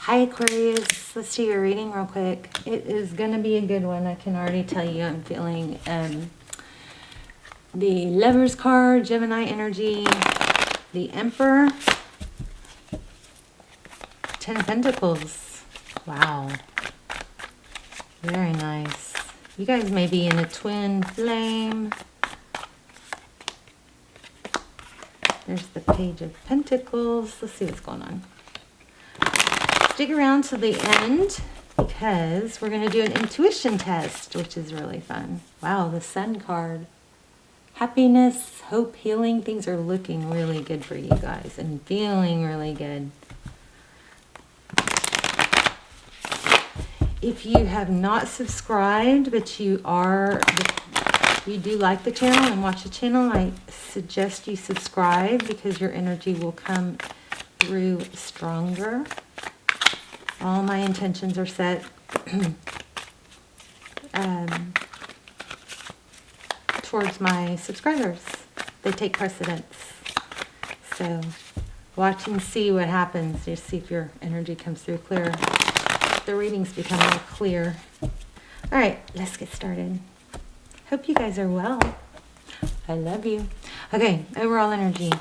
Hi Aquarius, let's do your reading real quick. It is going to be a good one. I can already tell you I'm feeling the Lovers card, Gemini energy, the Emperor, Ten of Pentacles. Wow. Very nice. You guys may be in a twin flame. There's the Page of Pentacles. Let's see what's going on. Stick around to the end because we're going to do an intuition test, which is really fun. Wow, the Sun card. Happiness, hope, healing. Things are looking really good for you guys and feeling really good. If you have not subscribed, but you do like the channel and watch the channel, I suggest you subscribe because your energy will come through stronger. All my intentions are set towards my subscribers. They take precedence. So watch and see what happens. Just see if your energy comes through clear. The readings become more clear. All right, let's get started. Hope you guys are well. I love you. Okay, overall energy.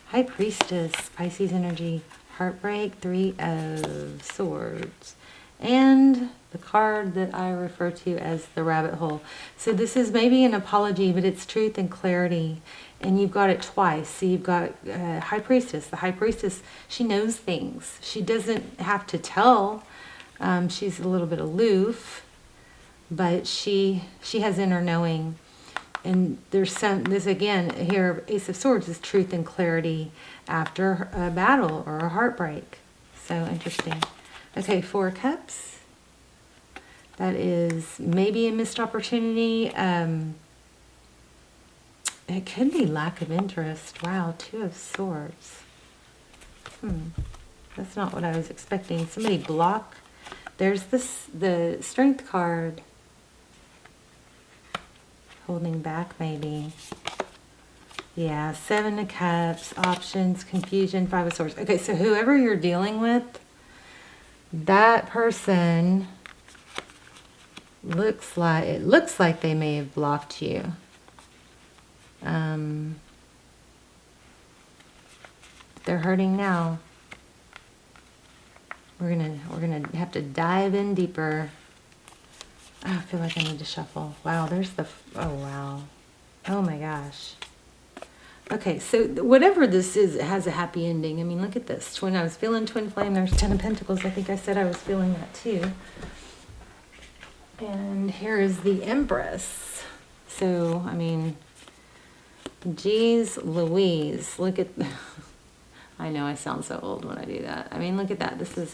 High Priestess, Pisces energy. Heartbreak, Three of Swords, and the card that I refer to as the rabbit hole. So this is maybe an apology, but it's truth and clarity, and you've got it twice. So you've got High Priestess. The High Priestess, she knows things. She doesn't have to tell. She's a little bit aloof, but she has inner knowing. And there's this again here, Ace of Swords is truth and clarity after a battle or a heartbreak. So interesting. Okay, Four of Cups. That is maybe a missed opportunity. It could be lack of interest. Wow, Two of Swords. That's not what I was expecting. Somebody block. There's the Strength card. Holding back maybe. Yeah, Seven of Cups, options, confusion, Five of Swords. Okay, so whoever you're dealing with, that person looks like they may have blocked you. They're hurting now. We're gonna have to dive in deeper. Oh, I feel like I need to shuffle. Wow, there's the... Oh, wow. Oh, my gosh. Okay, so whatever this is, it has a happy ending. I mean, look at this. I was feeling twin flame. There's Ten of Pentacles. I think I said I was feeling that too. And here is the Empress. So, I mean, geez Louise. Look at... I know I sound so old when I do that. I mean, look at that. This is...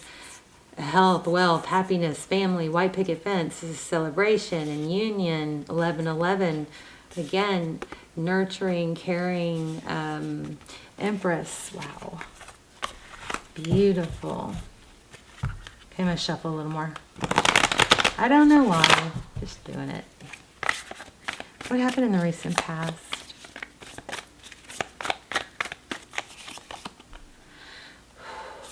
health, wealth, happiness, family, white picket fence. This is celebration and union. 1111. Again, nurturing, caring, Empress. Wow. Beautiful. Okay, I'm going to shuffle a little more. I don't know why. Just doing it. What happened in the recent past?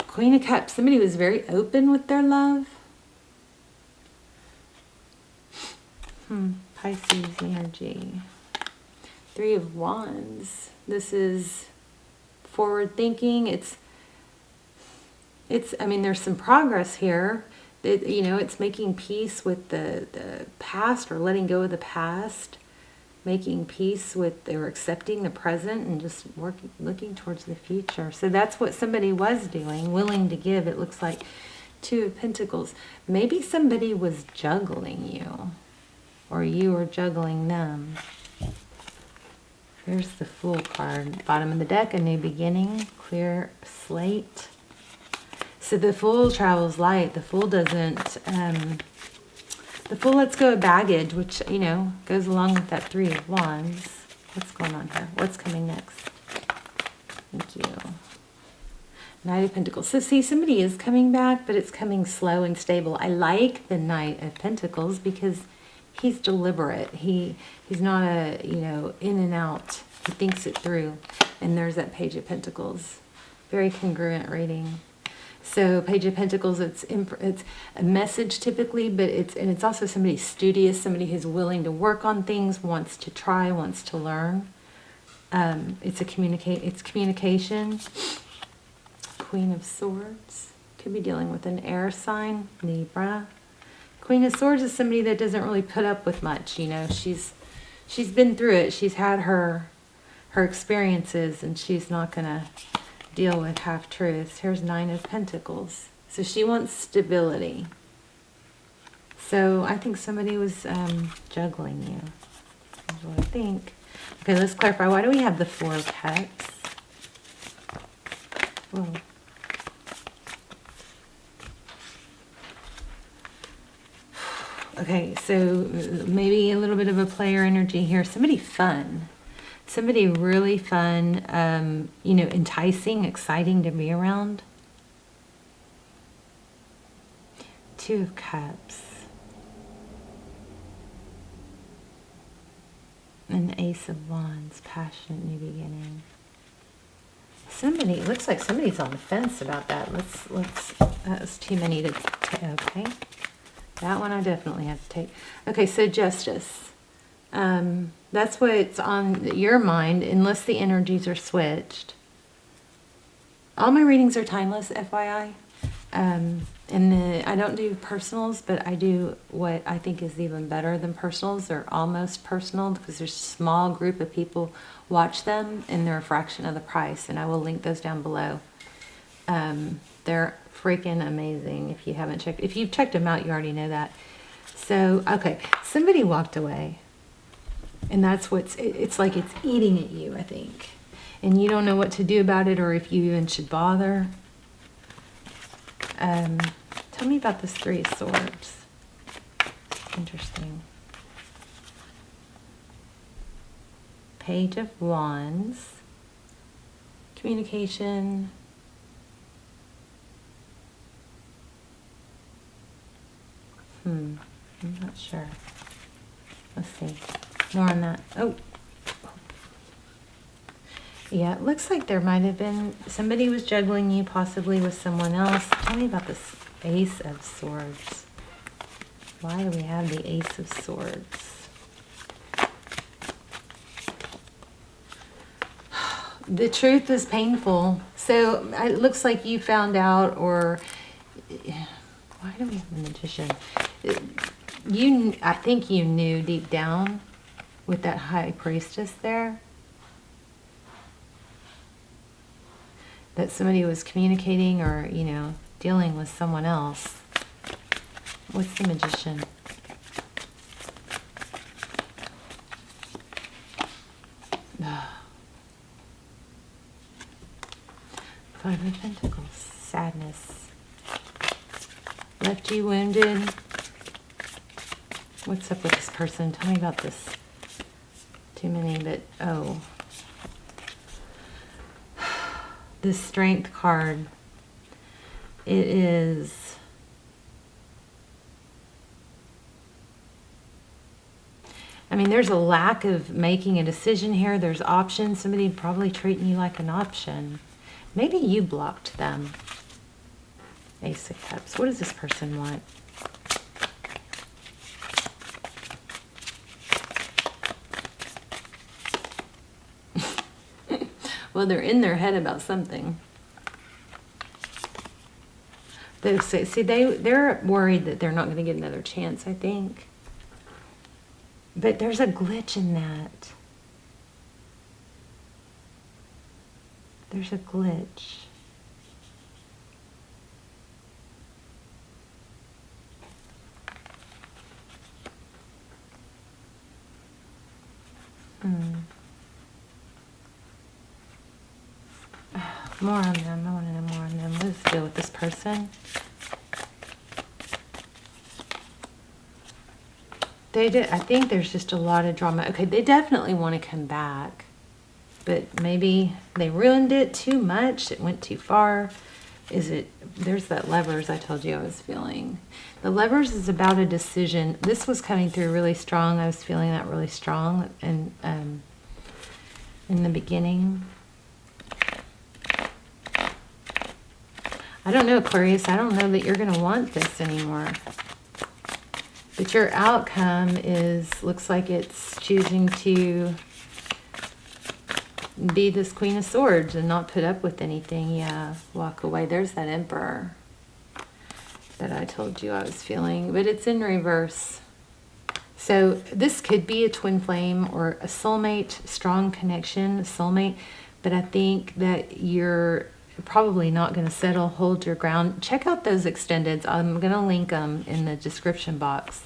Queen of Cups. Somebody was very open with their love. Pisces energy. Three of Wands. This is forward thinking. It's. I mean, there's some progress here. It's making peace with the past, or letting go of the past. Making peace with, or accepting the present, and just looking towards the future. So that's what somebody was doing, willing to give. It looks like Two of Pentacles. Maybe somebody was juggling you, or you were juggling them. Here's the Fool card. Bottom of the deck, a new beginning, clear slate. So the Fool travels light. The Fool doesn't... the Fool lets go of baggage, which, goes along with that Three of Wands. What's going on here? What's coming next? Thank you. Knight of Pentacles. So see, somebody is coming back, but it's coming slow and stable. I like the Knight of Pentacles because he's deliberate. He's not in and out. He thinks it through. And there's that Page of Pentacles. Very congruent reading. So Page of Pentacles, it's a message typically, but it's also somebody studious, somebody who's willing to work on things, wants to try, wants to learn. It's communication. Queen of Swords. Could be dealing with an air sign, Libra. Queen of Swords is somebody that doesn't really put up with much, you know. She's been through it. She's had her experiences, and she's not going to deal with half-truths. Here's Nine of Pentacles. So she wants stability. So I think somebody was juggling you. That's what I think. Okay, let's clarify. Why do we have the Four of Cups? Whoa. Okay, so maybe a little bit of a player energy here. Somebody fun. Somebody really fun, you know, enticing, exciting to be around. Two of Cups. And Ace of Wands, passionate new beginning. Somebody, it looks like somebody's on the fence about that. That was too many to take. Okay. That one I definitely have to take. Okay, so Justice. That's what's on your mind, unless the energies are switched. All my readings are timeless, FYI. I don't do personals, but I do what I think is even better than personals. They're almost personal because there's a small group of people watch them, and they're a fraction of the price. And I will link those down below. They're freaking amazing. If you haven't checked, if you've checked them out, you already know that. So, okay, somebody walked away. And that's it's like it's eating at you, I think. And you don't know what to do about it, or if you even should bother. Tell me about this Three of Swords. Interesting. Page of Wands. Communication. I'm not sure. Let's see. More on that. Oh. Yeah, it looks like there might have been somebody was juggling you, possibly with someone else. Tell me about this Ace of Swords. Why do we have the Ace of Swords? The truth is painful. So it looks like you found out, or why do we have the Magician? I think you knew deep down with that High Priestess there that somebody was communicating or, you know, dealing with someone else. What's the Magician? Five of Pentacles. Sadness. Left you wounded. What's up with this person? Tell me about this. Too many, but oh. This Strength card. It is. I mean, there's a lack of making a decision here. There's options. Somebody probably treating you like an option. Maybe you blocked them. Ace of Cups. What does this person want? Well, they're in their head about something. They're worried that they're not going to get another chance, I think. But there's a glitch in that. There's a glitch. More on them. I want to know more on them. Let's deal with this person. I think there's just a lot of drama. Okay, they definitely want to come back. But maybe they ruined it too much. It went too far. There's that Lovers I told you I was feeling. The Lovers is about a decision. This was coming through really strong. I was feeling that really strong in the beginning. I don't know, Aquarius. I don't know that you're going to want this anymore. But your outcome looks like it's choosing to be this Queen of Swords and not put up with anything. Yeah, walk away. There's that Emperor that I told you I was feeling, but it's in reverse. So this could be a twin flame or a soulmate, strong connection, a soulmate, but I think that you're probably not going to settle, hold your ground. Check out those extendeds. I'm going to link them in the description box.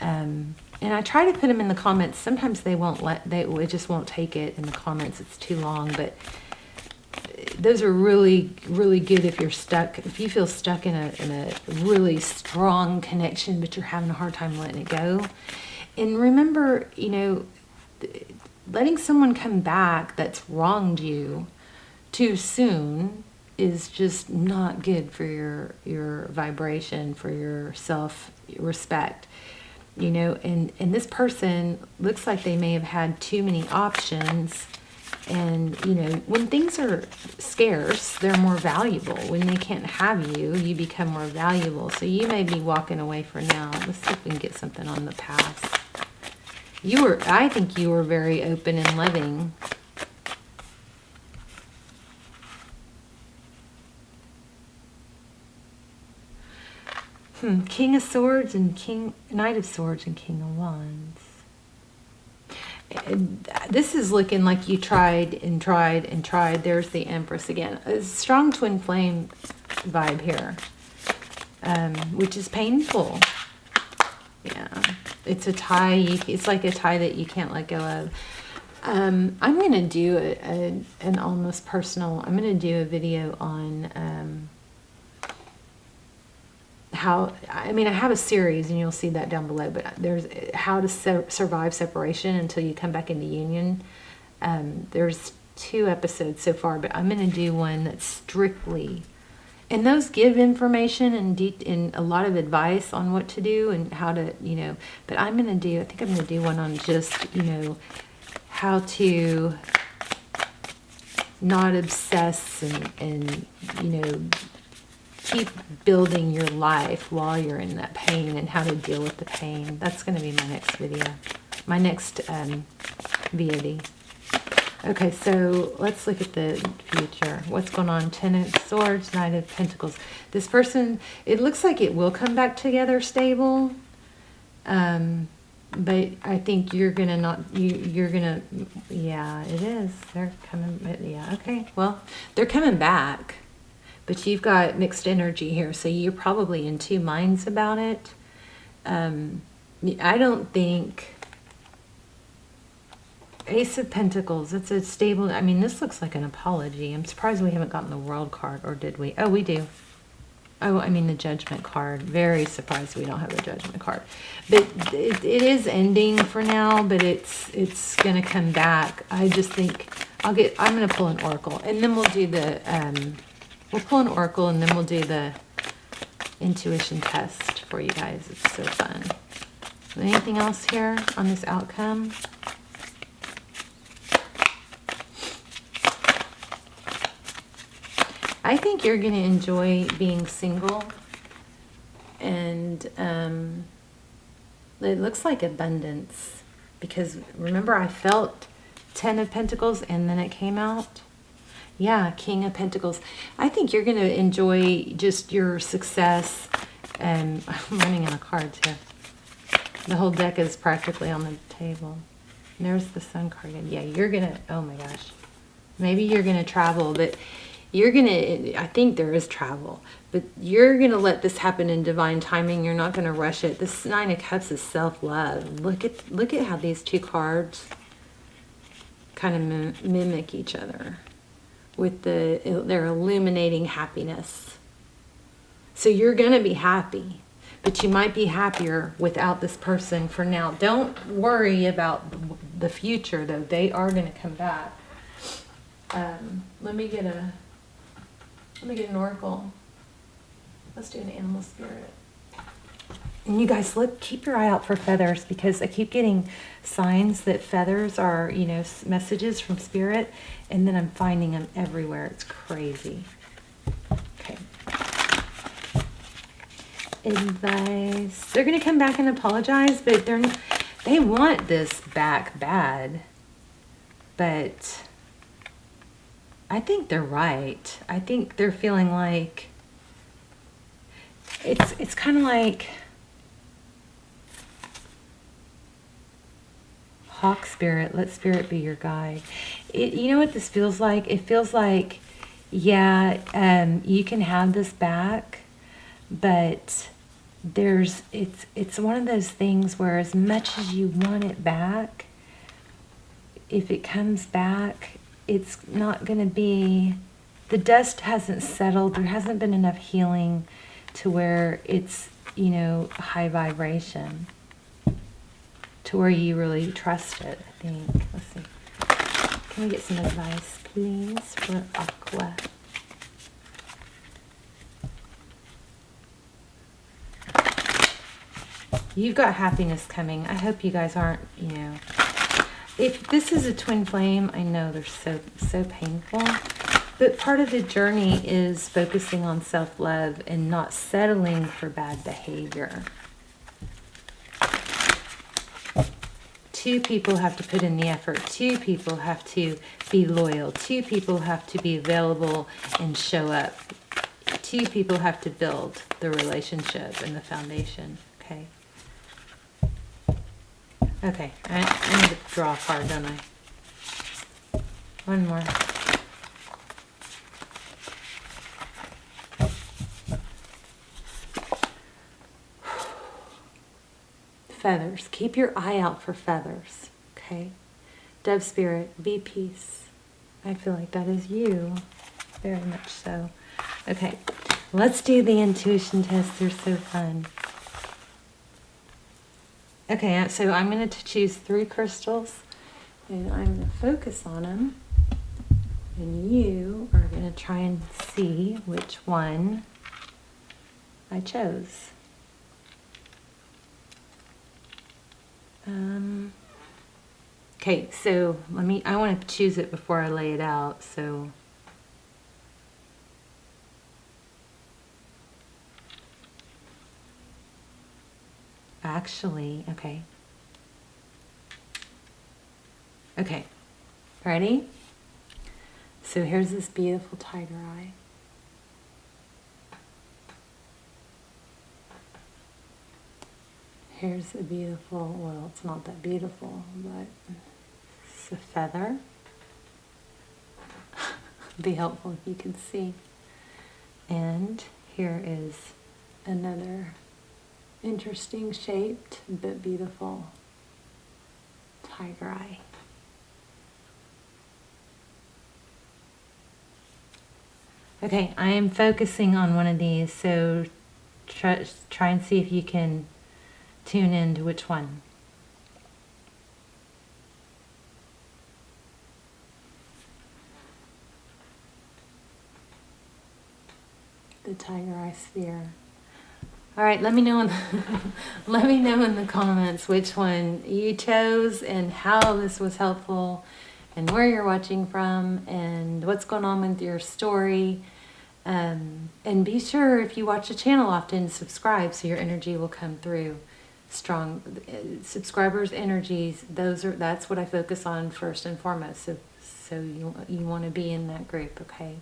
And I try to put them in the comments. Sometimes they won't it just won't take it in the comments. It's too long, but those are really, really good if you're stuck, if you feel stuck in a really strong connection, but you're having a hard time letting it go. And remember, you know, letting someone come back that's wronged you too soon is just not good for your vibration, for your self-respect. You know, and this person looks like they may have had too many options. And, you know, when things are scarce, they're more valuable. When they can't have you, you become more valuable. So you may be walking away for now. Let's see if we can get something on the past. I think you were very open and loving. King of Swords and Knight of Swords and King of Wands. This is looking like you tried and tried and tried. There's the Empress again. A strong twin flame vibe here, which is painful. Yeah, it's a tie. It's like a tie that you can't let go of. I'm going to do an almost personal. I'm going to do a video on how, I mean, I have a series and you'll see that down below, but there's how to survive separation until you come back into union. There's 2 episodes so far, but I'm going to do one that's strictly, and those give information and a lot of advice on what to do and how to, you know, but I think I'm going to do one on just, you know, how to not obsess and you know, keep building your life while you're in that pain and how to deal with the pain. That's going to be my next video, my next VOD. Okay, so let's look at the future. What's going on? Ten of Swords, Knight of Pentacles. This person, it looks like it will come back together stable. But I think you're going to you're going to, yeah, it is. They're coming, yeah, okay. Well, they're coming back. But you've got mixed energy here, so you're probably in 2 minds about it. I don't think... Ace of Pentacles, it's a stable... I mean, this looks like an apology. I'm surprised we haven't gotten the World card, or did we? Oh, we do. Oh, I mean the Judgment card. Very surprised we don't have the Judgment card. But it is ending for now, but it's going to come back. I just think... I'm going to pull an Oracle, and then we'll do the... we'll pull an Oracle and then we'll do the intuition test for you guys. It's so fun. Anything else here on this outcome? I think you're going to enjoy being single. And it looks like abundance. Because remember, I felt 10 of Pentacles and then it came out. Yeah, King of Pentacles. I think you're going to enjoy just your success. And I'm running out of cards here. The whole deck is practically on the table. And there's the Sun card again. Yeah, you're going to, oh my gosh. Maybe you're going to travel, but you're going to, I think there is travel. But you're going to let this happen in divine timing. You're not going to rush it. This 9 of Cups is self-love. Look at how these 2 cards kind of mimic each other. With they're illuminating happiness. So you're going to be happy, but you might be happier without this person for now. Don't worry about the future, though. They are going to come back. Let me get an Oracle. Let's do an animal spirit. And you guys, keep your eye out for feathers, because I keep getting signs that feathers are, you know, messages from spirit, and then I'm finding them everywhere. It's crazy. Okay. advice. They're going to come back and apologize, but they want this back bad. But I think they're right. I think they're feeling like it's kind of like Hawk spirit. Let spirit be your guide. You know what this feels like? It feels like, yeah, you can have this back, but it's one of those things where as much as you want it back, if it comes back, it's not going to be, the dust hasn't settled. There hasn't been enough healing to where it's, you know, high vibration, to where you really trust it, I think. Let's see. Can we get some advice, please, for Aqua? You've got happiness coming. I hope you guys aren't, you know, if this is a twin flame, I know they're so painful. But part of the journey is focusing on self-love and not settling for bad behavior. Two people have to put in the effort. Two people have to be loyal. Two people have to be available and show up. Two people have to build the relationship and the foundation. Okay. Okay, I need to draw a card, don't I? One more. Feathers. Keep your eye out for feathers, okay? Dove spirit, be peace. I feel like that is you, very much so. Okay, let's do the intuition tests. They're so fun. Okay, so I'm going to choose 3 crystals, and I'm going to focus on them, and you are going to try and see which one I chose. Okay, so I want to choose it before I lay it out, so. Actually, okay. Okay, ready? So here's this beautiful tiger eye. Here's a beautiful, well, it's not that beautiful, but it's a feather. Be helpful if you can see. And here is another interesting shaped but beautiful tiger eye. Okay, I am focusing on one of these, so try and see if you can tune into which one. The tiger eye sphere. All right, let me know in let me know in the comments which one you chose and how this was helpful and where you're watching from and what's going on with your story. And be sure, if you watch the channel often, subscribe so your energy will come through strong. Subscribers' energies, that's what I focus on first and foremost. So you want to be in that group, okay?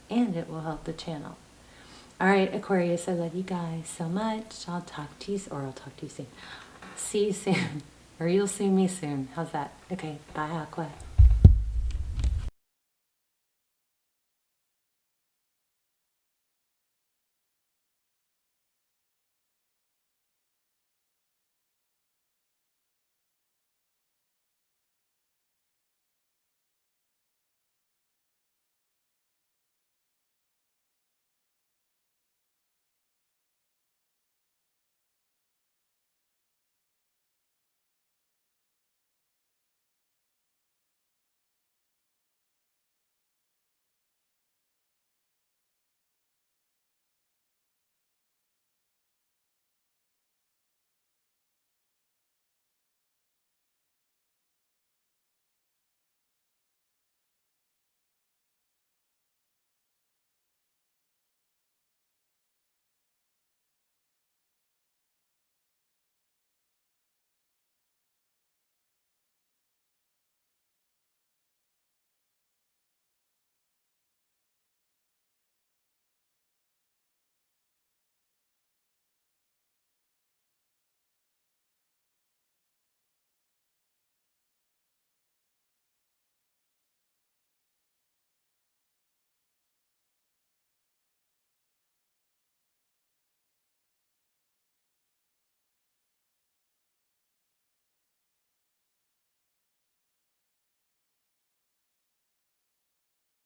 And it will help the channel. All right, Aquarius, I love you guys so much. I'll talk to you soon. See you soon. Or you'll see me soon. How's that? Okay, bye, Aqua.